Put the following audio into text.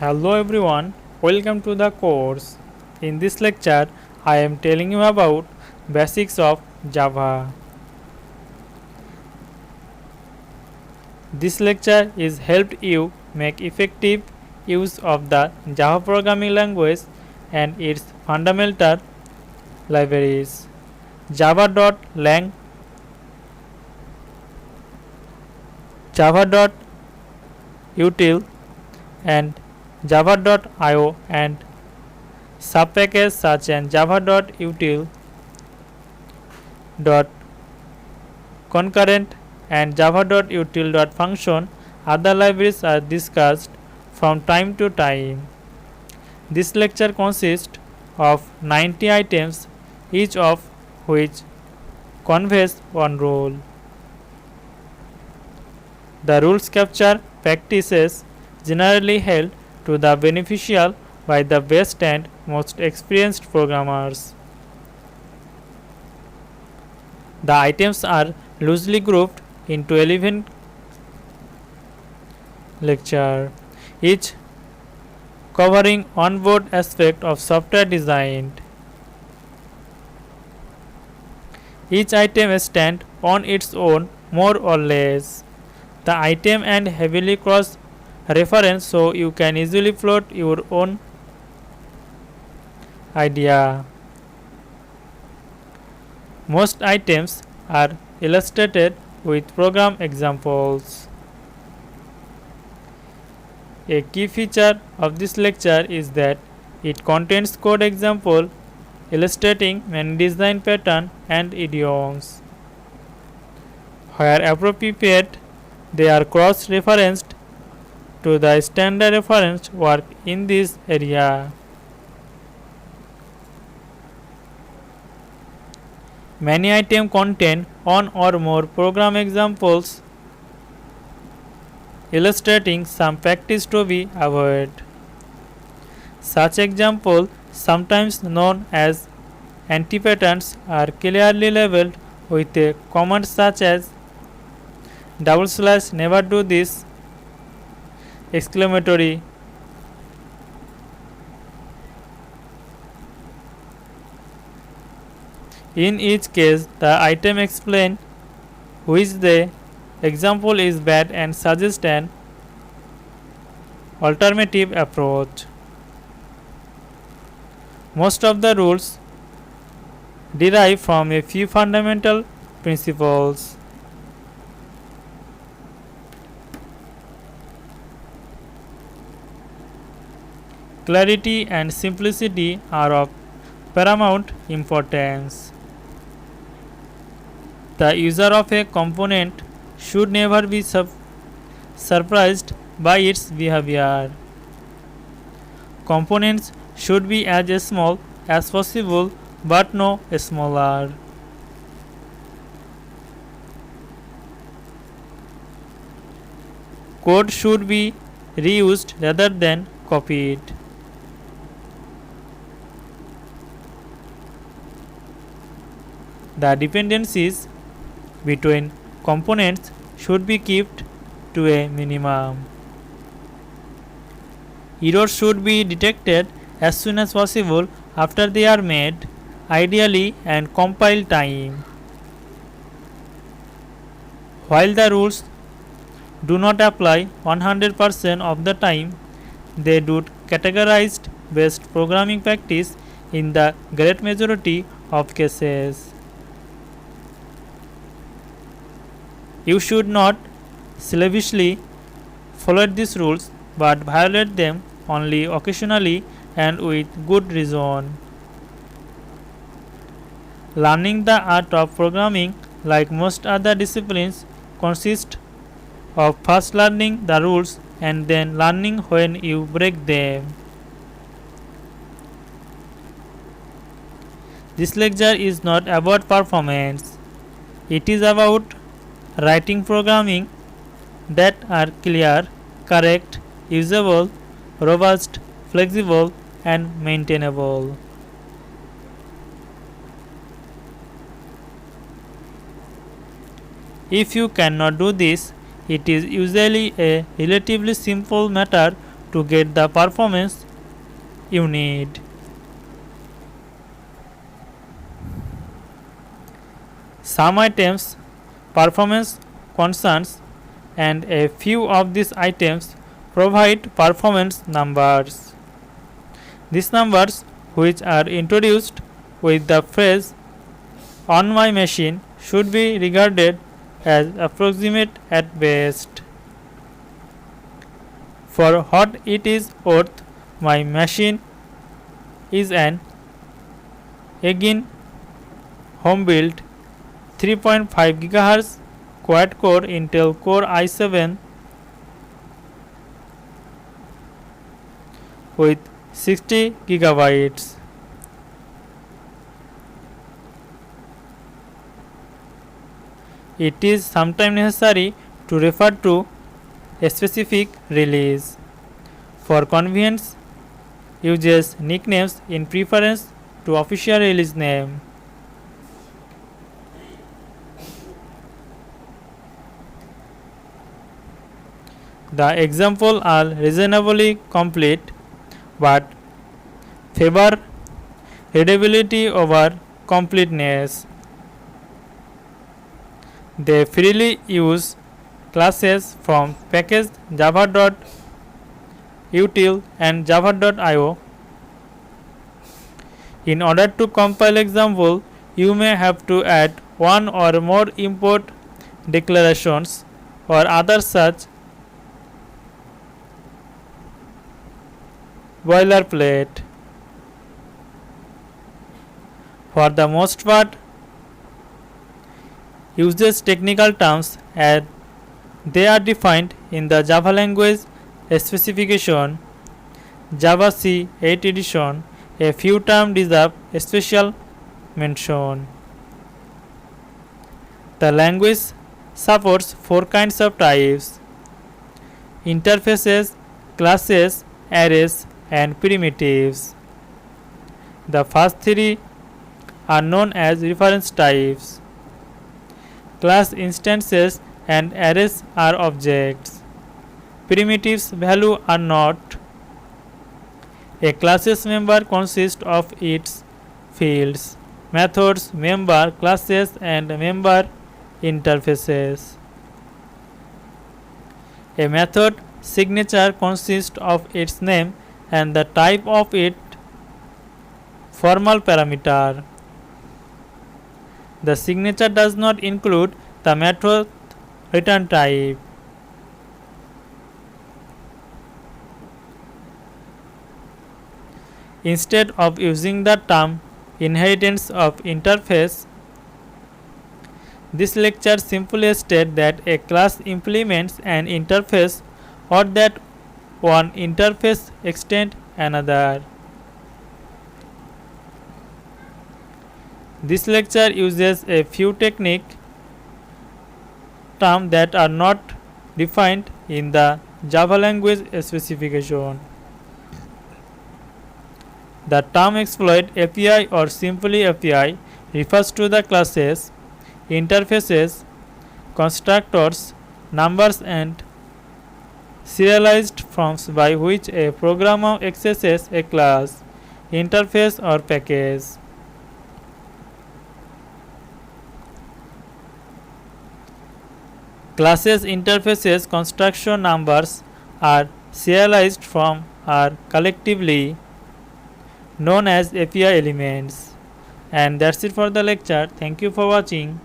Hello everyone, welcome to the course. In this lecture, I am telling you about basics of Java. This lecture is helped you make effective use of the Java programming language and its fundamental libraries. Java.lang, Java.util and Java.io and subpackages such as Java.util, .concurrent and Java.util.function. Other libraries are discussed from time to time. This lecture consists of 90 items, each of which conveys one rule. The rules capture practices generally held to the beneficial by the best and most experienced programmers. The items are loosely grouped into 11 lectures, each covering on-board aspect of software design. Each item stands on its own more or less. The item and heavily cross reference so you can easily float your own idea. Most items are illustrated with program examples. A key feature of this lecture is that it contains code example illustrating many design patterns and idioms. Where appropriate, they are cross-referenced to the standard reference work in this area. Many items contain one or more program examples illustrating some practice to be avoided. Such examples, sometimes known as anti-patterns, are clearly labeled with a comment such as / never do this ! In each case, the item explains which the example is bad and suggests an alternative approach. Most of the rules derive from a few fundamental principles. Clarity and simplicity are of paramount importance. The user of a component should never be surprised by its behavior. Components should be as small as possible but no smaller. Code should be reused rather than copied. The dependencies between components should be kept to a minimum. Errors should be detected as soon as possible after they are made, ideally and compile time. While the rules do not apply 100% of the time, they do categorized best programming practice in the great majority of cases. You should not slavishly follow these rules but violate them only occasionally and with good reason. Learning the art of programming, like most other disciplines, consists of first learning the rules and then learning when you break them. This lecture is not about performance. It is about writing programming that are clear, correct, usable, robust, flexible, and maintainable. If you cannot do this, it is usually a relatively simple matter to get the performance you need. Some items performance concerns, and a few of these items provide performance numbers. These numbers, which are introduced with the phrase "on my machine," should be regarded as approximate at best. For what it is worth, my machine is an Egin home-built 3.5 GHz quad-core Intel Core i7 with 60 GB. It is sometimes necessary to refer to a specific release. For convenience, uses nicknames in preference to official release name. The examples are reasonably complete but favor readability over completeness. They freely use classes from package java.util and java.io. In order to compile example, you may have to add one or more import declarations or other such boilerplate. For the most part, uses technical terms as they are defined in the Java language specification. Java C 8 edition, a few terms deserve a special mention. The language supports 4 kinds of types: interfaces, classes, arrays, and primitives. The first 3 are known as reference types. Class instances and arrays are objects. Primitives value are not. A class's member consists of its fields, methods, member classes, and member interfaces. A method signature consists of its name and the type of its formal parameter. The signature does not include the method return type. Instead of using the term inheritance of interface, this lecture simply states that a class implements an interface or that one interface extends another. This lecture uses a few technique terms that are not defined in the Java language specification. The term exploit API or simply API refers to the classes, interfaces, constructors, numbers, and serialized forms by which a programmer accesses a class, interface, or package. Classes, interfaces, construction numbers are serialized from are collectively known as API elements. And that's it for the lecture. Thank you for watching.